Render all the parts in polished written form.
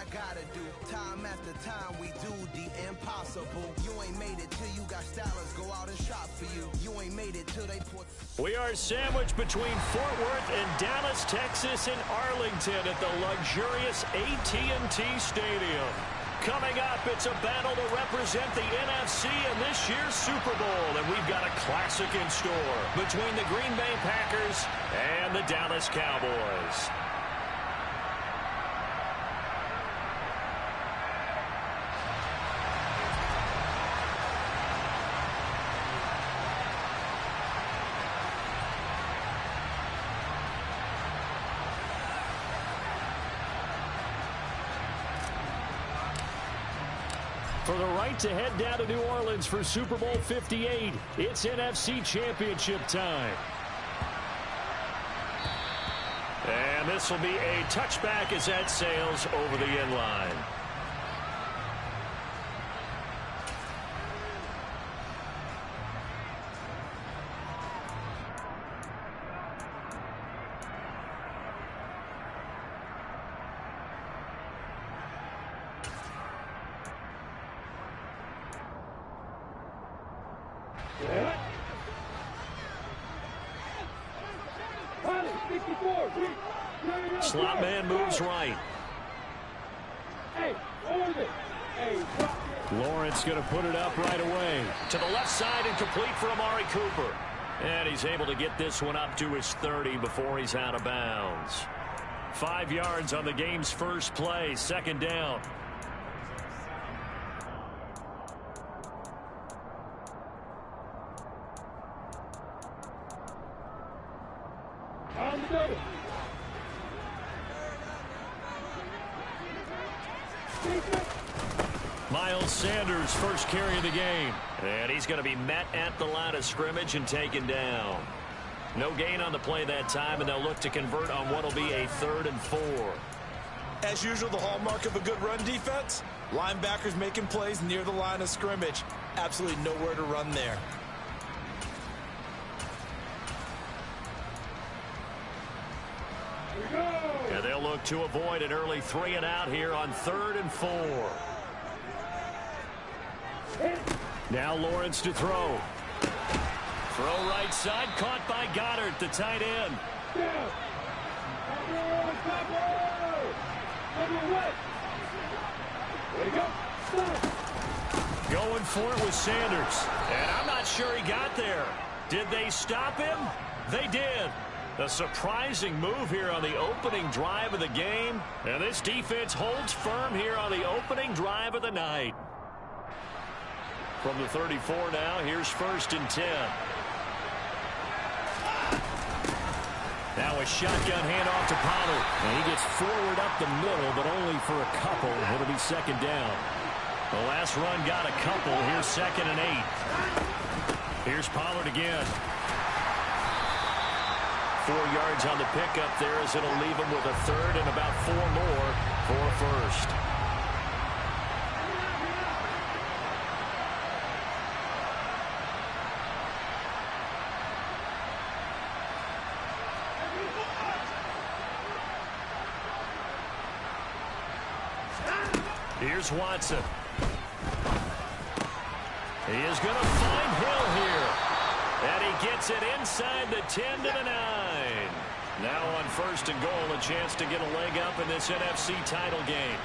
I gotta do. Time after time we do the impossible. You ain't made it till you got stylers go out and shop for you. You ain't made it till they put... We are sandwiched between Fort Worth and Dallas, Texas, and Arlington at the luxurious AT&T Stadium. Coming up, it's a battle to represent the NFC in this year's Super Bowl, and we've got a classic in store between the Green Bay Packers and the Dallas Cowboys. For the right to head down to New Orleans for Super Bowl 58, it's NFC Championship time. And this will be a touchback as that sails over the end line. Slot man moves right. Lawrence going to put it up right away. To the left side and complete for Amari Cooper. And he's able to get this one up to his 30 before he's out of bounds. 5 yards on the game's first play, second down. Miles Sanders first carry of the game. And he's going to be met at the line of scrimmage and taken down. No gain on the play that time, and they'll look to convert on what will be a 3rd and 4. As usual, the hallmark of a good run defense, linebackers making plays near the line of scrimmage. Absolutely nowhere to run there. And they'll look to avoid an early 3 and out here on 3rd and 4. Now Lawrence to throw. Throw right side, caught by Goddard, the tight end. Going for it with Sanders. And I'm not sure he got there. Did they stop him? They did. A surprising move here on the opening drive of the game. And this defense holds firm here on the opening drive of the night. From the 34 now, here's 1st and 10. Now a shotgun handoff to Pollard. And he gets forward up the middle, but only for a couple. It'll be 2nd down. The last run got a couple. Here's 2nd and 8. Here's Pollard again. 4 yards on the pickup there as it'll leave him with a 3rd and about 4 more for a 1st. Here's Watson. He is going to find Hill here. And he gets it inside the 10 to the 9. Now on 1st and goal, a chance to get a leg up in this NFC title game.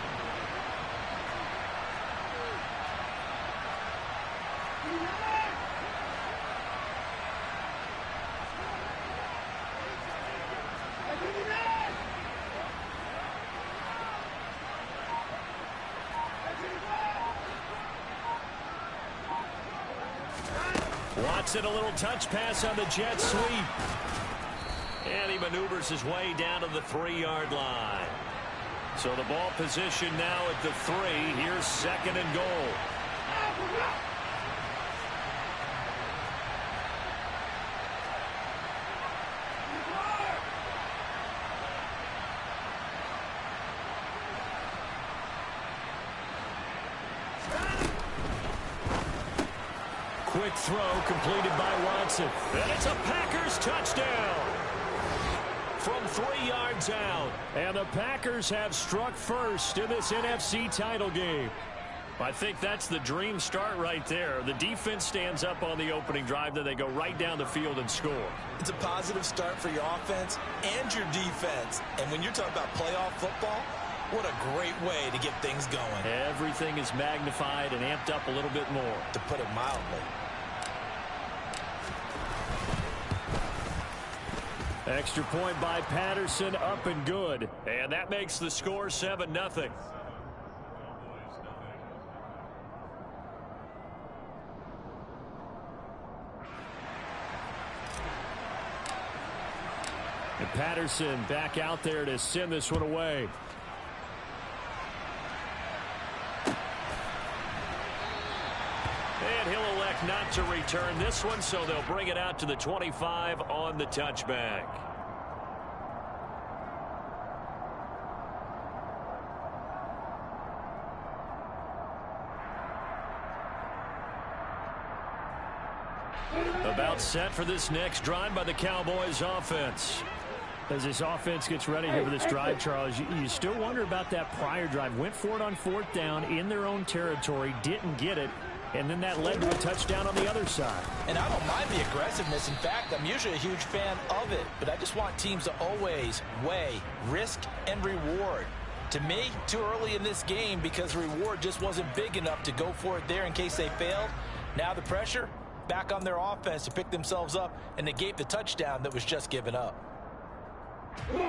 Watson, a little touch pass on the jet sweep. And he maneuvers his way down to the 3-yard line. So the ball position now at the 3. Here's 2nd and goal. Quick throw completed by Watson. And it's a Packers touchdown. From from 3 yards out. And the Packers have struck first in this NFC title game. I think that's the dream start right there. The defense stands up on the opening drive, then they go right down the field and score. It's a positive start for your offense and your defense. And when you're talking about playoff football, what a great way to get things going. Everything is magnified and amped up a little bit more, to put it mildly. Extra point by Patterson, up and good. And that makes the score 7-0. And Patterson back out there to send this one away. And he'll elect not to return this one, so they'll bring it out to the 25 on the touchback. About set for this next drive by the Cowboys offense. As this offense gets ready here for this drive, Charles, you still wonder about that prior drive. Went for it on 4th down in their own territory, didn't get it, and then that led to a touchdown on the other side. And I don't mind the aggressiveness. In fact, I'm usually a huge fan of it, but I just want teams to always weigh risk and reward. To me, too early in this game because the reward just wasn't big enough to go for it there in case they failed. Now the pressure back on their offense to pick themselves up and negate the touchdown that was just given up.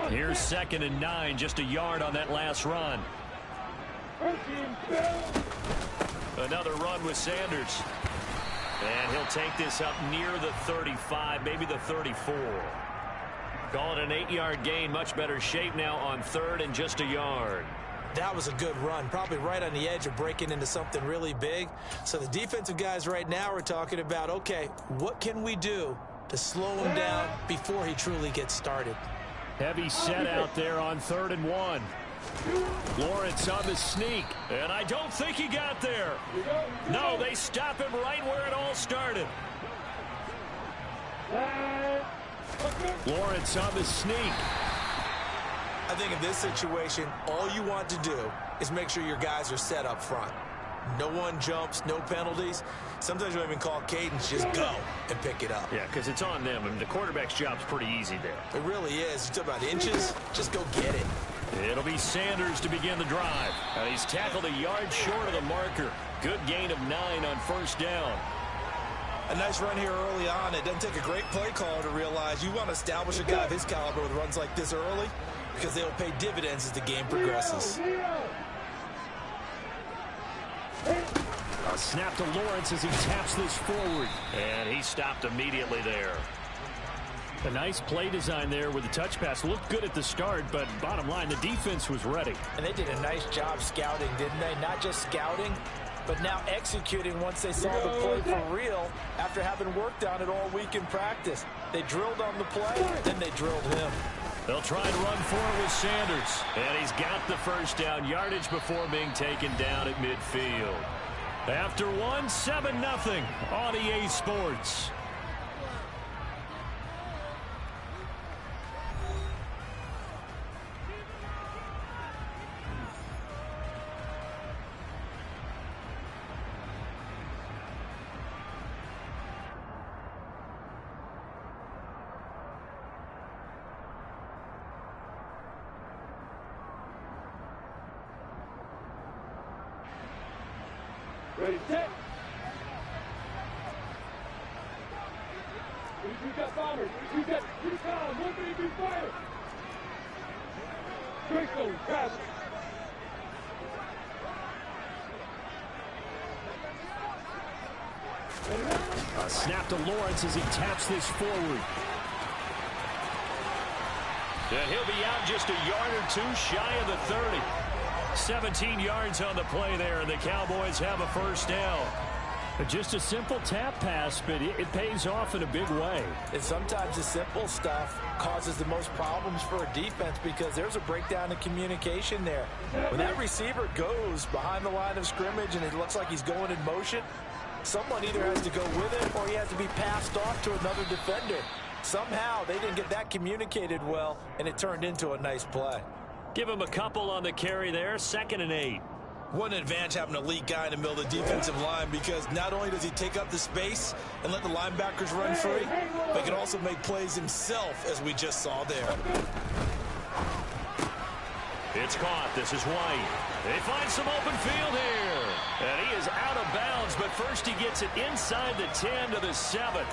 Here's 2nd and 9, just a yard on that last run. Another run with Sanders. And he'll take this up near the 35, maybe the 34. Call it an 8-yard gain, much better shape now on 3rd and just a yard. That was a good run, probably right on the edge of breaking into something really big. So the defensive guys right now are talking about, okay, what can we do to slow him down before he truly gets started? Heavy set out there on 3rd and 1. Lawrence on the sneak, and I don't think he got there. No, they stop him right where it all started. Lawrence on the sneak. I think in this situation, all you want to do is make sure your guys are set up front. No one jumps, no penalties. Sometimes you don't even call cadence, just go and pick it up. Yeah, because it's on them. I mean, the quarterback's job's pretty easy there. It really is. You talk about inches, just go get it. It'll be Sanders to begin the drive. And he's tackled a yard short of the marker. Good gain of 9 on 1st down. A nice run here early on. It doesn't take a great play caller to realize you want to establish a guy of his caliber with runs like this early because they'll pay dividends as the game progresses. A snap to Lawrence as he taps this forward. And he stopped immediately there. A nice play design there with the touch pass. Looked good at the start, but bottom line, the defense was ready. And they did a nice job scouting, didn't they? Not just scouting, but now executing once they saw the play for real after having worked on it all week in practice. They drilled on the play, then they drilled him. They'll try and run forward with Sanders. And he's got the 1st down yardage before being taken down at midfield. After 7-0 on EA Sports. Ready, set. We got bombers. We got 2 pounds. 1 minute to fire. Draco, pass. A snap to Lawrence as he taps this forward. And he'll be out just a yard or 2 shy of the 30. 17 yards on the play there, and the Cowboys have a 1st down. Just a simple tap pass, but it pays off in a big way. And sometimes the simple stuff causes the most problems for a defense because there's a breakdown in communication there. When that receiver goes behind the line of scrimmage and it looks like he's going in motion, someone either has to go with it or he has to be passed off to another defender. Somehow they didn't get that communicated well, and it turned into a nice play. Give him a couple on the carry there, 2nd and 8. What an advantage having an elite guy in the middle of the defensive line, because not only does he take up the space and let the linebackers run free, but he can also make plays himself, as we just saw there. It's caught. This is White. They find some open field here. And he is out of bounds, but first he gets it inside the 10 to the 7.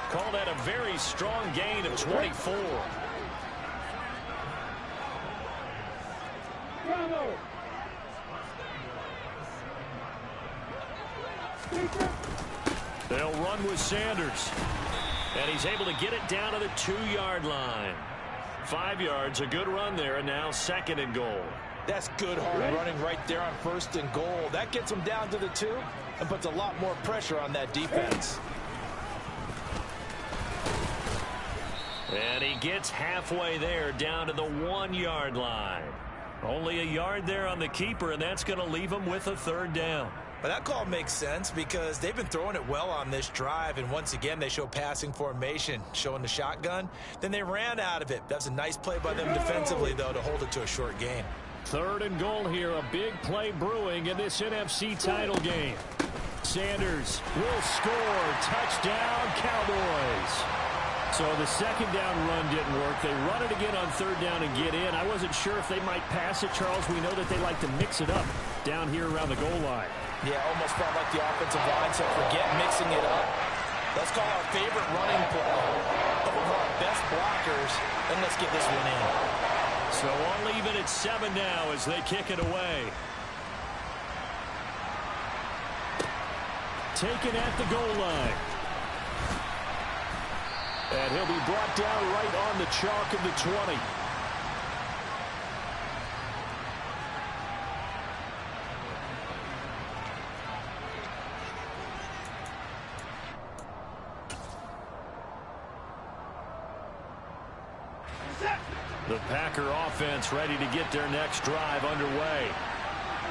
Call that a very strong gain of 24. They'll run with Sanders. And he's able to get it down to the 2-yard line. 5 yards, a good run there, and now 2nd and goal. That's good hard running right there on 1st and goal. That gets him down to the 2 and puts a lot more pressure on that defense. And he gets halfway there, down to the 1-yard line. Only a yard there on the keeper, and that's going to leave him with a 3rd down. But that call makes sense because they've been throwing it well on this drive, and once again they show passing formation, showing the shotgun. Then they ran out of it. That's a nice play by them defensively, though, to hold it to a short game. 3rd and goal here, a big play brewing in this NFC title game. Sanders will score. Touchdown, Cowboys. So the 2nd down run didn't work. They run it again on 3rd down and get in. I wasn't sure if they might pass it, Charles. We know that they like to mix it up down here around the goal line. Yeah, almost felt like the offensive line said, forget mixing it up. Let's call our favorite running play, couple of our best blockers, and let's get this one in. So I'll leave it at 7 now as they kick it away. Taken at the goal line. And he'll be brought down right on the chalk of the 20. The Packer offense ready to get their next drive underway.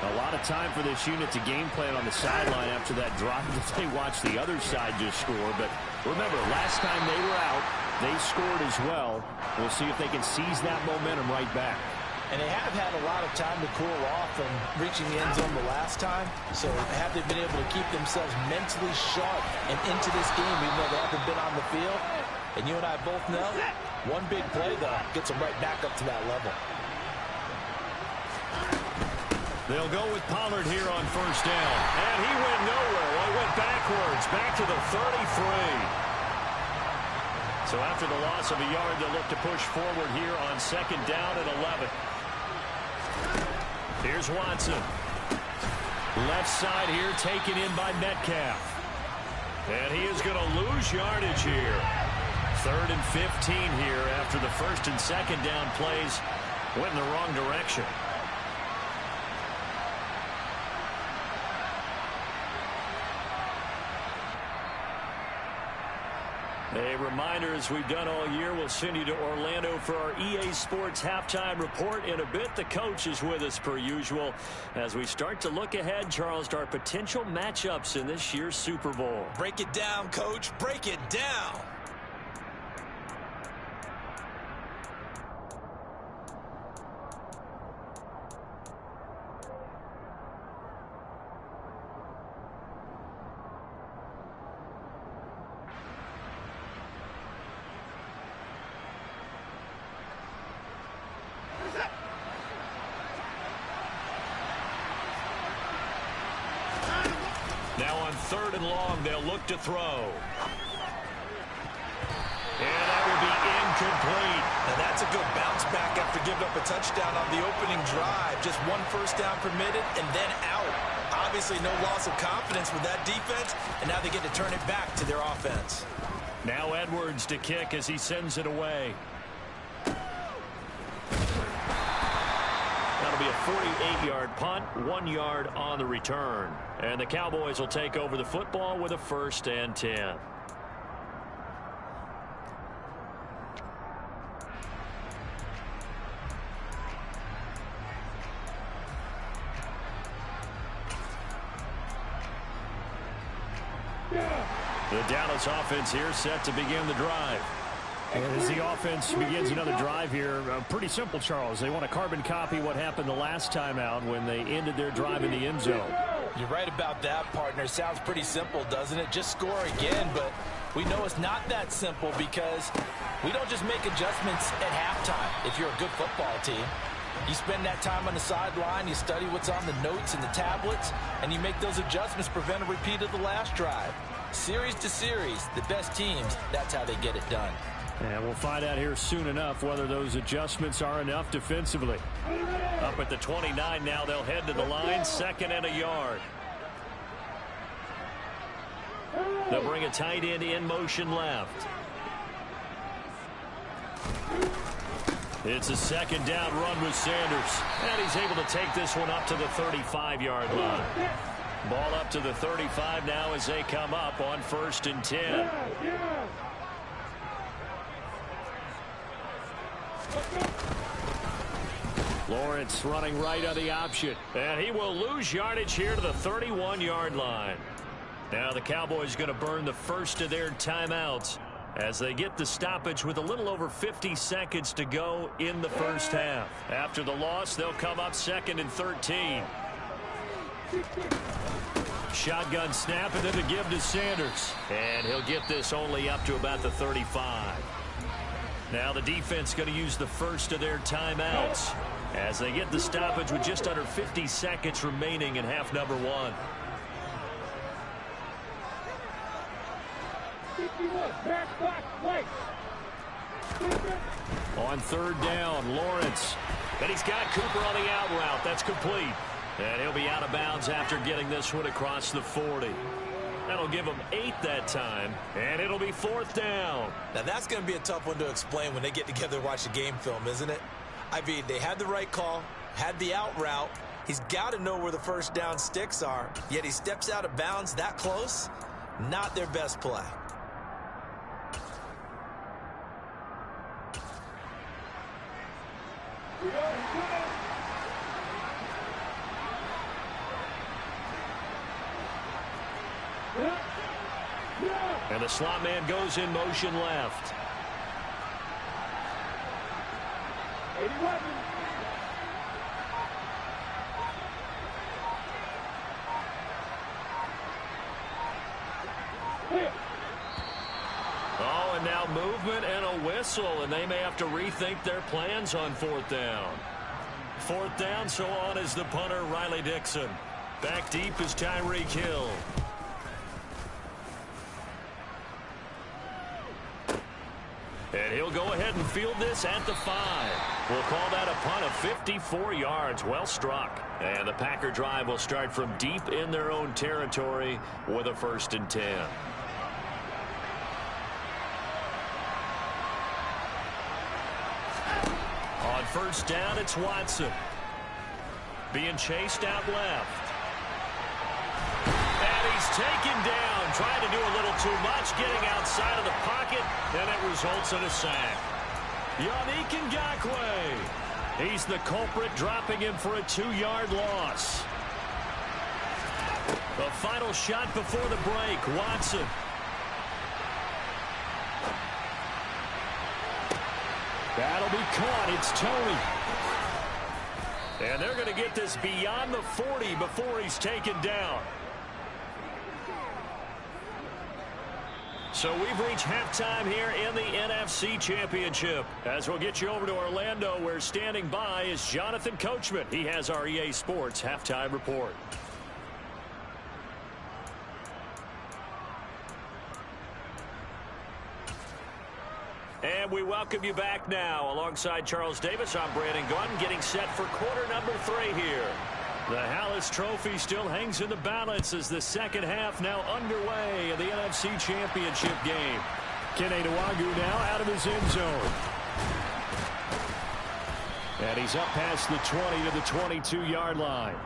A lot of time for this unit to game plan on the sideline after that drive that they watched the other side just score. But remember, last time they were out, they scored as well. We'll see if they can seize that momentum right back. And they have had a lot of time to cool off from reaching the end zone the last time. So have they been able to keep themselves mentally sharp and into this game, even though they haven't been on the field? And you and I both know, one big play, though, gets them right back up to that level. They'll go with Pollard here on 1st down. And he went nowhere. Well, he went backwards, back to the 33. So after the loss of a yard, they'll look to push forward here on 2nd down and 11. Here's Watson. Left side here taken in by Metcalf. And he is going to lose yardage here. 3rd and 15 here after the 1st and 2nd down plays went in the wrong direction. A reminder, as we've done all year, we'll send you to Orlando for our EA Sports halftime report in a bit. The coach is with us per usual as we start to look ahead, Charles, to our potential matchups in this year's Super Bowl. Break it down, Coach. Break it down. Now on 3rd and long, they'll look to throw. And that will be incomplete. Now that's a good bounce back after giving up a touchdown on the opening drive. Just 1 first down permitted and then out. Obviously no loss of confidence with that defense, and now they get to turn it back to their offense. Now Edwards to kick as he sends it away. That'll be a 48-yard punt, 1 yard on the return. And the Cowboys will take over the football with a 1st and 10. The Dallas offense here set to begin the drive. And as the offense begins another drive here, pretty simple, Charles. They want to carbon copy what happened the last time out when they ended their drive in the end zone. You're right about that, partner. Sounds pretty simple, doesn't it? Just score again, but we know it's not that simple because we don't just make adjustments at halftime if you're a good football team. You spend that time on the sideline, you study what's on the notes and the tablets, and you make those adjustments to prevent a repeat of the last drive. Series to series, the best teams, that's how they get it done. And we'll find out here soon enough whether those adjustments are enough defensively. Up at the 29 now, they'll head to the line, 2nd and a yard. They'll bring a tight end in motion left. It's a 2nd down run with Sanders. And he's able to take this one up to the 35-yard line. Ball up to the 35 now as they come up on 1st and 10. Lawrence running right on the option. And he will lose yardage here to the 31-yard line. Now the Cowboys going to burn the first of their timeouts as they get the stoppage with a little over 50 seconds to go in the first half. After the loss, they'll come up 2nd and 13. Shotgun snap and then the give to Sanders. And he'll get this only up to about the 35. Now the defense going to use the first of their timeouts as they get the stoppage with just under 50 seconds remaining in half number 1. On 3rd down, Lawrence. And he's got Cooper on the out route. That's complete. And he'll be out of bounds after getting this one across the 40. That'll give them 8 that time, and it'll be 4th down. Now that's going to be a tough one to explain when they get together and watch the game film, isn't it? I mean, they had the right call, had the out route. He's got to know where the first down sticks are, yet he steps out of bounds that close. Not their best play. And the slot man goes in motion left. 81. Oh, and now movement and a whistle, and they may have to rethink their plans on 4th down. 4th down, so on is the punter, Riley Dixon. Back deep is Tyreek Hill. And he'll go ahead and field this at the 5. We'll call that a punt of 54 yards. Well struck. And the Packer drive will start from deep in their own territory with a 1st and 10. On 1st down, it's Watson. Being chased out left. And he's taken down, trying to do a little too much, getting outside of the pocket, and it results in a sack. Yannick Ngakoue. He's the culprit, dropping him for a 2-yard loss. The final shot before the break, Watson. That'll be caught. It's Tony. And they're going to get this beyond the 40 before he's taken down. So we've reached halftime here in the NFC Championship. As we'll get you over to Orlando, where standing by is Jonathan Coachman. He has our EA Sports halftime report. And we welcome you back now. Alongside Charles Davis, I'm Brandon Gunn, getting set for quarter number 3 here. The Hallis Trophy still hangs in the balance as the second half now underway in the NFC Championship game. Kene Nwangwu now out of his end zone. And he's up past the 20 to the 22-yard line.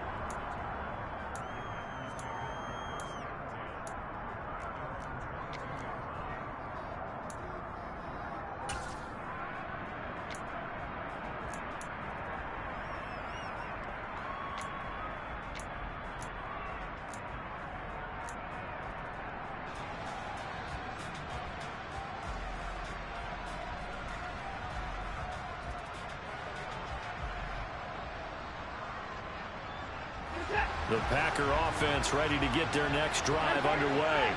The Packer offense ready to get their next drive underway.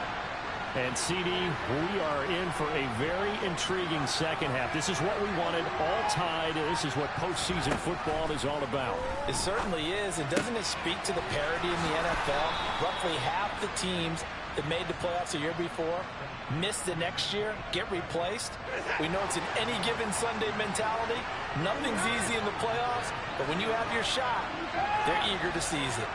And CD, we are in for a very intriguing second half. This is what we wanted, all tied. This is what postseason football is all about. It certainly is. And doesn't it speak to the parity in the NFL? Roughly half the teams that made the playoffs a year before miss the next year, get replaced. We know it's an any given Sunday mentality. Nothing's easy in the playoffs, but when you have your shot, they're eager to seize it.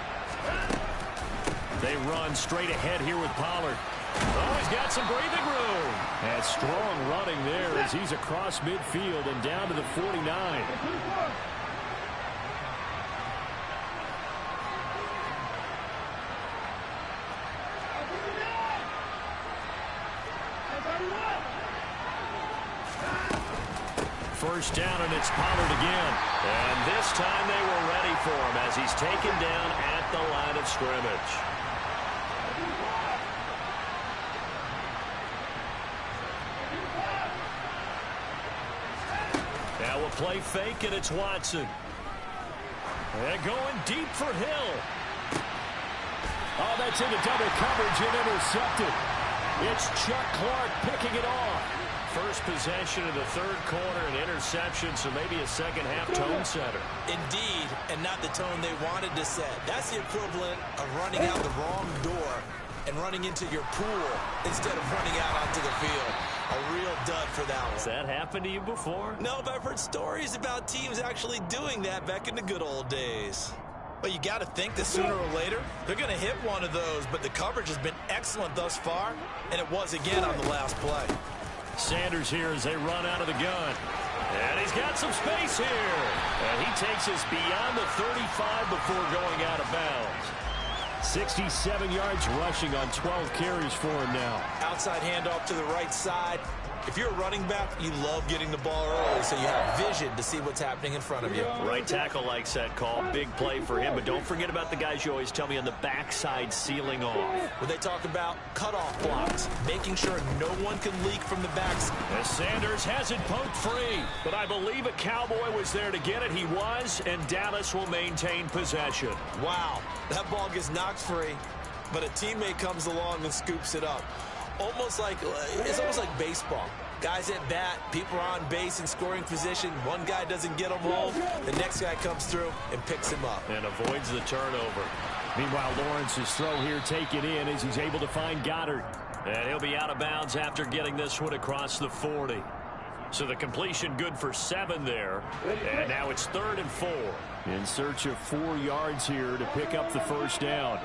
They run straight ahead here with Pollard. Oh, he's got some breathing room. And strong running there as he's across midfield and down to the 49. First down, and it's Pollard again. And this time they were ready for him as he's taken down at the line of scrimmage. Now we'll play fake, and it's Watson. They're going deep for Hill. Oh, that's into double coverage and intercepted. It's Chuck Clark picking it off. First possession of the third quarter, an interception, so maybe a second-half tone setter. Indeed, and not the tone they wanted to set. That's the equivalent of running out the wrong door and running into your pool instead of running out onto the field. A real dud for that one. Has that happened to you before? No, but I've heard stories about teams actually doing that back in the good old days. But you got to think that sooner or later, they're going to hit one of those. But the coverage has been excellent thus far, and it was again on the last play. Sanders here as they run out of the gun. And he's got some space here. And he takes us beyond the 35 before going out of bounds. 67 yards rushing on 12 carries for him now. Outside handoff to the right side. If you're a running back, you love getting the ball early so you have vision to see what's happening in front of you. Right tackle likes that call. Big play for him. But don't forget about the guys you always tell me on the backside sealing off. When they talk about cutoff blocks, making sure no one can leak from the backside. As Sanders has it poked free. But I believe a Cowboy was there to get it. He was, and Dallas will maintain possession. Wow, that ball gets knocked free, but a teammate comes along and scoops it up. It's almost like baseball. Guys at bat, people are on base in scoring position. One guy doesn't get him home. The next guy comes through and picks him up. And avoids the turnover. Meanwhile, Lawrence's throw here taken in as he's able to find Goddard. And he'll be out of bounds after getting this one across the 40. So the completion good for 7 there. And now it's 3rd and 4. In search of 4 yards here to pick up the first down.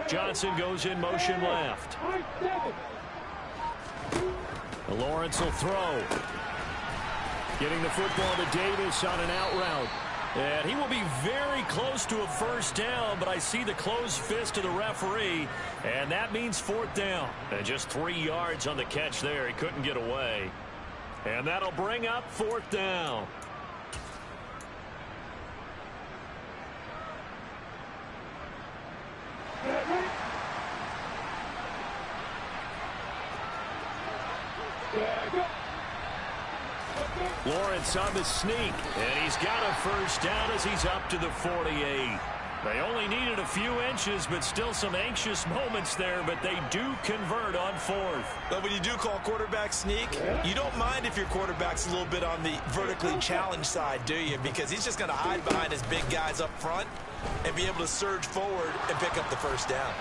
Johnson goes in motion left. Lawrence will throw. Getting the football to Davis on an out route. And he will be very close to a first down, but I see the closed fist of the referee, and that means 4th down. And just 3 yards on the catch there. He couldn't get away. And that'll bring up 4th down. Lawrence on the sneak, and he's got a first down as he's up to the 48. They only needed a few inches, but still some anxious moments there, but they do convert on 4th. But when you do call quarterback sneak, you don't mind if your quarterback's a little bit on the vertically challenged side, do you? Because he's just going to hide behind his big guys up front and be able to surge forward and pick up the first down.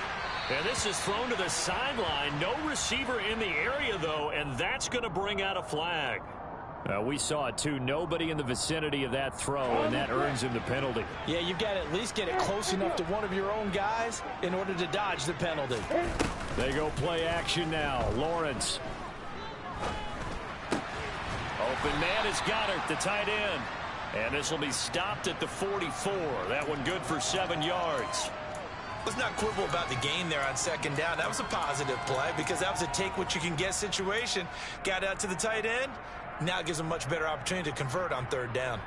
And this is thrown to the sideline. No receiver in the area, though, and that's going to bring out a flag. We saw it, too. Nobody in the vicinity of that throw, and that earns him the penalty. Yeah, you've got to at least get it close enough to one of your own guys in order to dodge the penalty. They go play action now. Lawrence. Open man is Goddard, the tight end. And this will be stopped at the 44. That one good for 7 yards. Let's not quibble about the gain there on 2nd down. That was a positive play because that was a take-what-you-can-get situation. Got out to the tight end. Now it gives them a much better opportunity to convert on 3rd down.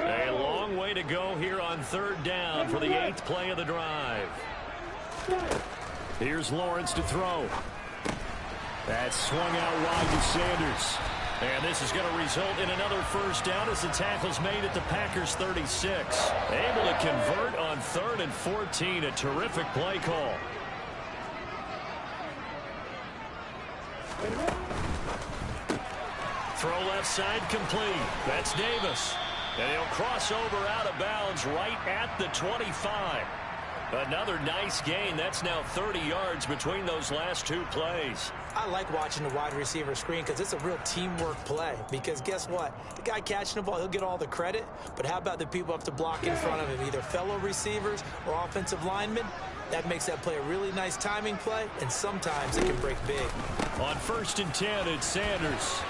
A long way to go here on 3rd down for the 8th play of the drive. Here's Lawrence to throw. That's swung out wide to Sanders. And this is going to result in another 1st down as the tackle's made at the Packers 36. Able to convert on 3rd and 14. A terrific play call. Throw left side complete. That's Davis. And he'll cross over out of bounds right at the 25. Another nice gain. That's now 30 yards between those last 2 plays. I like watching the wide receiver screen because it's a real teamwork play. Because guess what? The guy catching the ball, he'll get all the credit. But how about the people up to block in front of him, either fellow receivers or offensive linemen? That makes that play a really nice timing play, and sometimes it can break big. On 1st and 10, it's Sanders.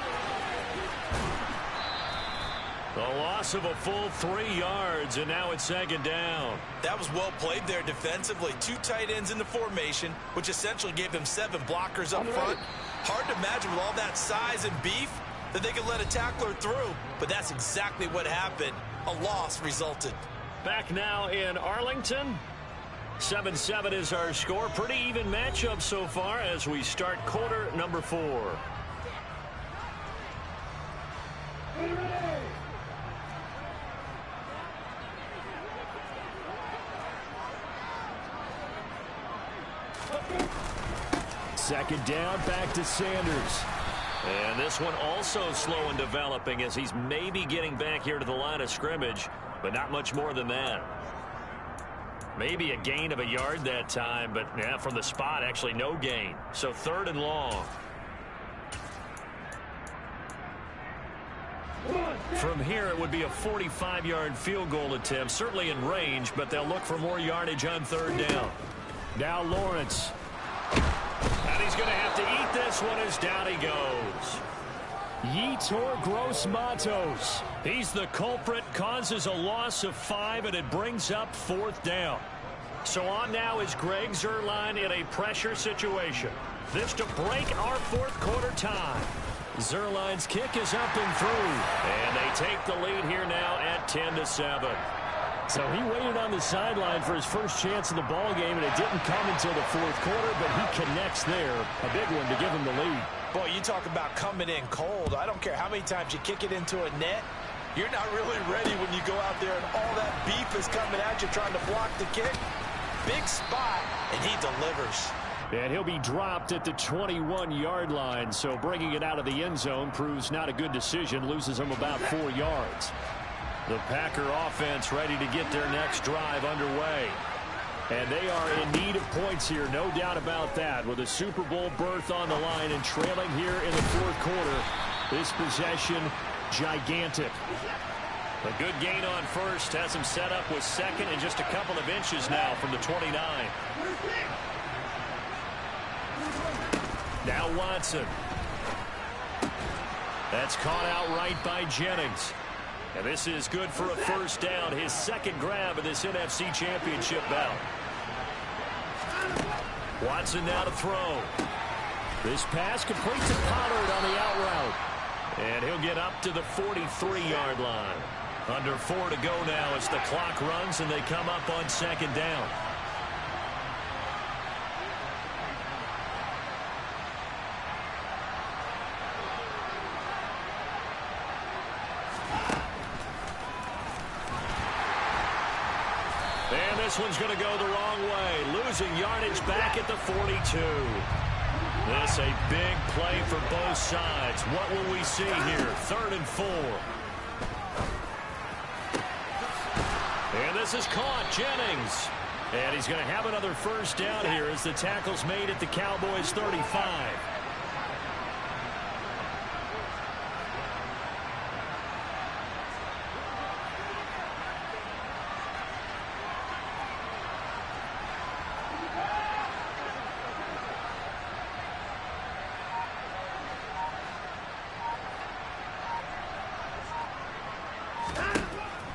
The loss of a full 3 yards, and now it's 2nd down. That was well played there defensively. 2 tight ends in the formation, which essentially gave them 7 blockers up front. Hard to imagine with all that size and beef that they could let a tackler through, but that's exactly what happened. A loss resulted. Back now in Arlington. 7-7 is our score. Pretty even matchup so far as we start quarter number 4. Second down, back to Sanders. And this one also slow in developing as he's maybe getting back here to the line of scrimmage, but not much more than that. Maybe a gain of a yard that time, but yeah, from the spot, actually no gain. So 3rd and long. From here, it would be a 45-yard field goal attempt, certainly in range, but they'll look for more yardage on 3rd down. Now Lawrence. And he's going to have to eat this one as down he goes. Yetur Gross-Matos. He's the culprit, causes a loss of 5, and it brings up 4th down. So on now is Greg Zuerlein in a pressure situation. This to break our 4th quarter tie. Zuerlein's kick is up and through. And they take the lead here now at 10-7. So he waited on the sideline for his first chance of the ball game, and it didn't come until the 4th quarter, but he connects there. A big one to give him the lead. Boy, you talk about coming in cold. I don't care how many times you kick it into a net. You're not really ready when you go out there and all that beef is coming at you trying to block the kick. Big spot, and he delivers. And he'll be dropped at the 21-yard line, so bringing it out of the end zone proves not a good decision, loses him about 4 yards. The Packer offense ready to get their next drive underway. And they are in need of points here, no doubt about that. With a Super Bowl berth on the line and trailing here in the 4th quarter, this possession gigantic. A good gain on 1st has him set up with 2nd and just a couple of inches now from the 29. Now Watson. That's caught out right by Jennings. And this is good for a 1st down, his 2nd grab of this NFC Championship bout. Watson now to throw. This pass complete to Pollard on the out route. And he'll get up to the 43-yard line. Under 4 to go now as the clock runs and they come up on 2nd down. And this one's going to go the wrong way. Losing yardage back at the 42. This a big play for both sides. What will we see here? 3rd and 4. And this is caught. Jennings. And he's going to have another 1st down here as the tackle's made at the Cowboys 35.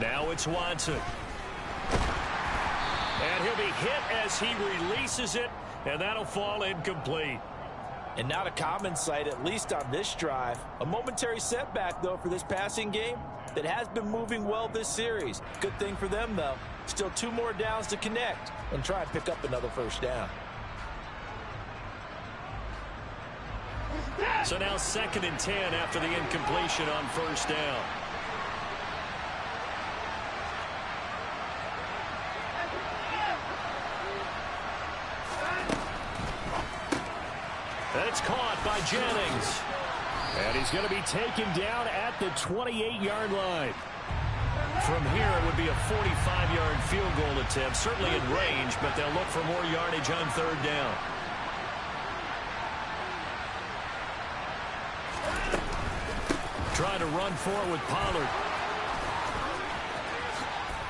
Now it's Watson. And he'll be hit as he releases it, and that'll fall incomplete. And not a common sight, at least on this drive. A momentary setback, though, for this passing game that has been moving well this series. Good thing for them, though. Still 2 more downs to connect and try and pick up another first down. So now 2nd and 10 after the incompletion on first down. It's caught by Jennings. And he's going to be taken down at the 28-yard line. From here, it would be a 45-yard field goal attempt, certainly in range, but they'll look for more yardage on 3rd down. Trying to run for it with Pollard.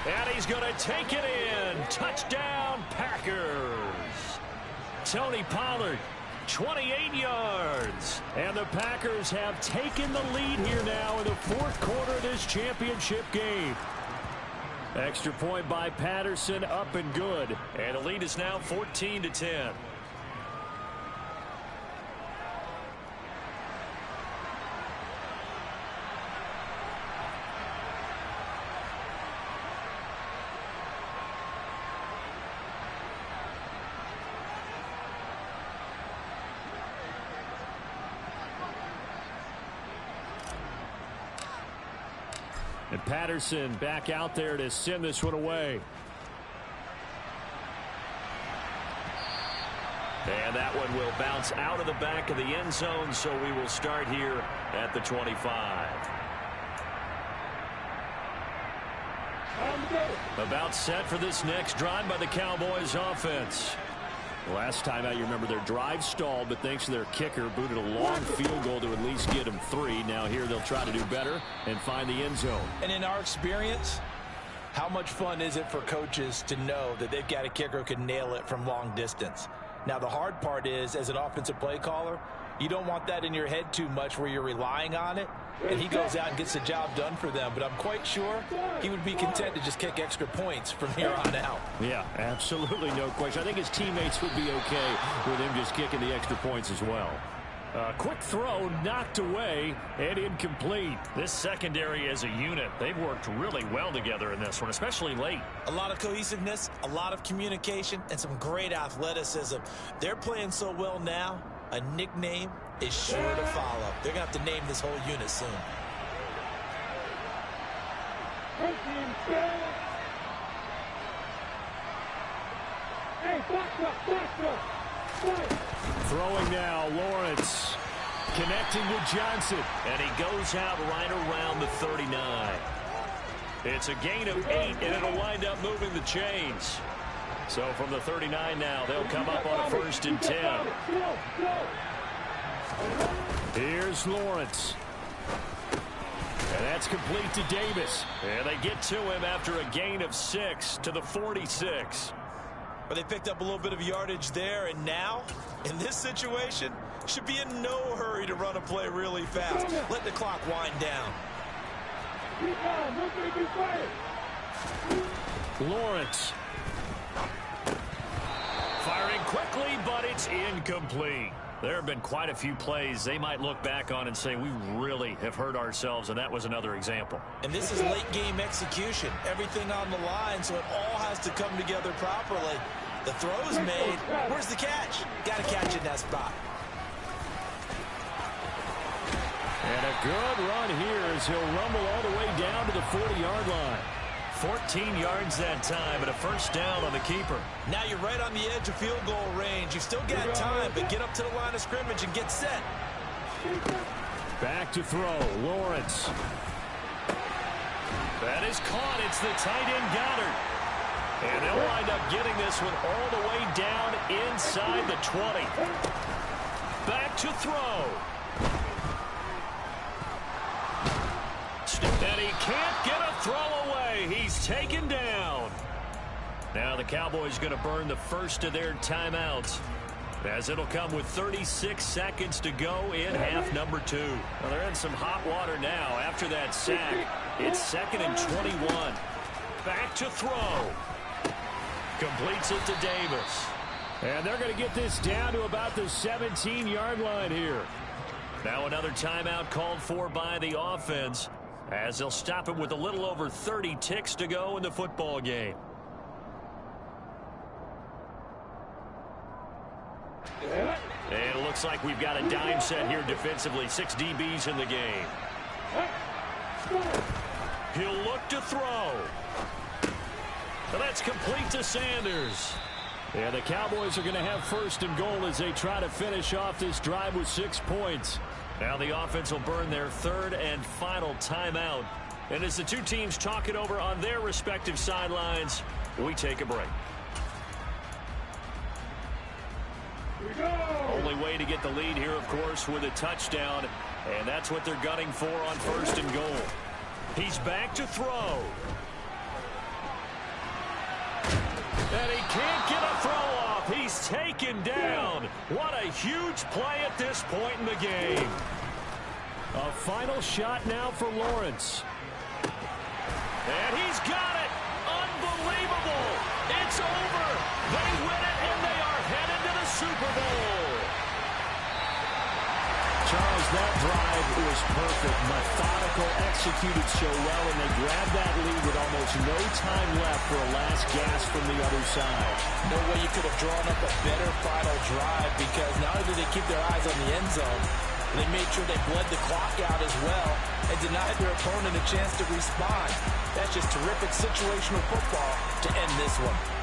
And he's going to take it in. Touchdown, Packers. Tony Pollard, 28 yards. And the Packers have taken the lead here now in the 4th quarter of this championship game. Extra point by Patterson, up and good. And the lead is now 14-10. And Patterson back out there to send this one away. And that one will bounce out of the back of the end zone, so we will start here at the 25. About set for this next drive by the Cowboys offense. Last time out, you remember their drive stalled, but thanks to their kicker, booted a long field goal to at least get them 3. Now here they'll try to do better and find the end zone. And in our experience, how much fun is it for coaches to know that they've got a kicker who can nail it from long distance? Now, the hard part is, as an offensive play caller, you don't want that in your head too much where you're relying on it, and he goes out and gets the job done for them. But I'm quite sure he would be content to just kick extra points from here on out. Yeah, absolutely no question. I think his teammates would be okay with him just kicking the extra points as well. Quick throw knocked away and incomplete. This secondary as a unit, they've worked really well together in this one, especially late. A lot of cohesiveness, a lot of communication, and some great athleticism. They're playing so well now, a nickname is sure to follow. They're going to have to name this whole unit soon. Throwing now, Lawrence connecting with Johnson, and he goes out right around the 39. It's a gain of 8, and it'll wind up moving the chains. So from the 39 now, they'll come up on a 1st and 10. Here's Lawrence. And that's complete to Davis. And they get to him after a gain of 6 to the 46. But they picked up a little bit of yardage there, and now, in this situation, should be in no hurry to run a play really fast. Let the clock wind down. Lawrence. Firing quickly, but it's incomplete. There have been quite a few plays they might look back on and say, we really have hurt ourselves, and that was another example. And this is late game execution. Everything on the line, so it all has to come together properly. The throw's made. Where's the catch? Got to catch in that spot. And a good run here as he'll rumble all the way down to the 40-yard line. 14 yards that time, and a 1st down on the keeper. Now you're right on the edge of field goal range. You've still got time, but get up to the line of scrimmage and get set. Back to throw, Lawrence. That is caught. It's the tight end Goddard. And they'll wind up getting this one all the way down inside the 20. Back to throw. And he can't get a throw away. He's taken down. Now the Cowboys going to burn the first of their timeouts, as it'll come with 36 seconds to go in half number 2. Well, they're in some hot water now after that sack. It's 2nd and 21. Back to throw. Completes it to Davis. And they're going to get this down to about the 17-yard line here. Now another timeout called for by the offense, as they'll stop it with a little over 30 ticks to go in the football game. And it looks like we've got a dime set here defensively. 6 DBs in the game. He'll look to throw. And that's complete to Sanders. Yeah, the Cowboys are going to have first and goal as they try to finish off this drive with 6 points. Now the offense will burn their third and final timeout. And as the two teams talk it over on their respective sidelines, we take a break. Only way to get the lead here, of course, with a touchdown. And that's what they're gunning for on first and goal. He's back to throw. And he can't get a throw off. He's taken down. What a huge play at this point in the game. A final shot now for Lawrence. And he's got it. Unbelievable. It's over. They win it, and they are headed to the Super Bowl. Charles, that drive was perfect. Methodical, executed so well, and they grabbed that lead with almost no time left for a last gasp from the other side. No way you could have drawn up a better final drive, because not only did they keep their eyes on the end zone, they made sure they bled the clock out as well and denied their opponent a chance to respond. That's just terrific situational football to end this one.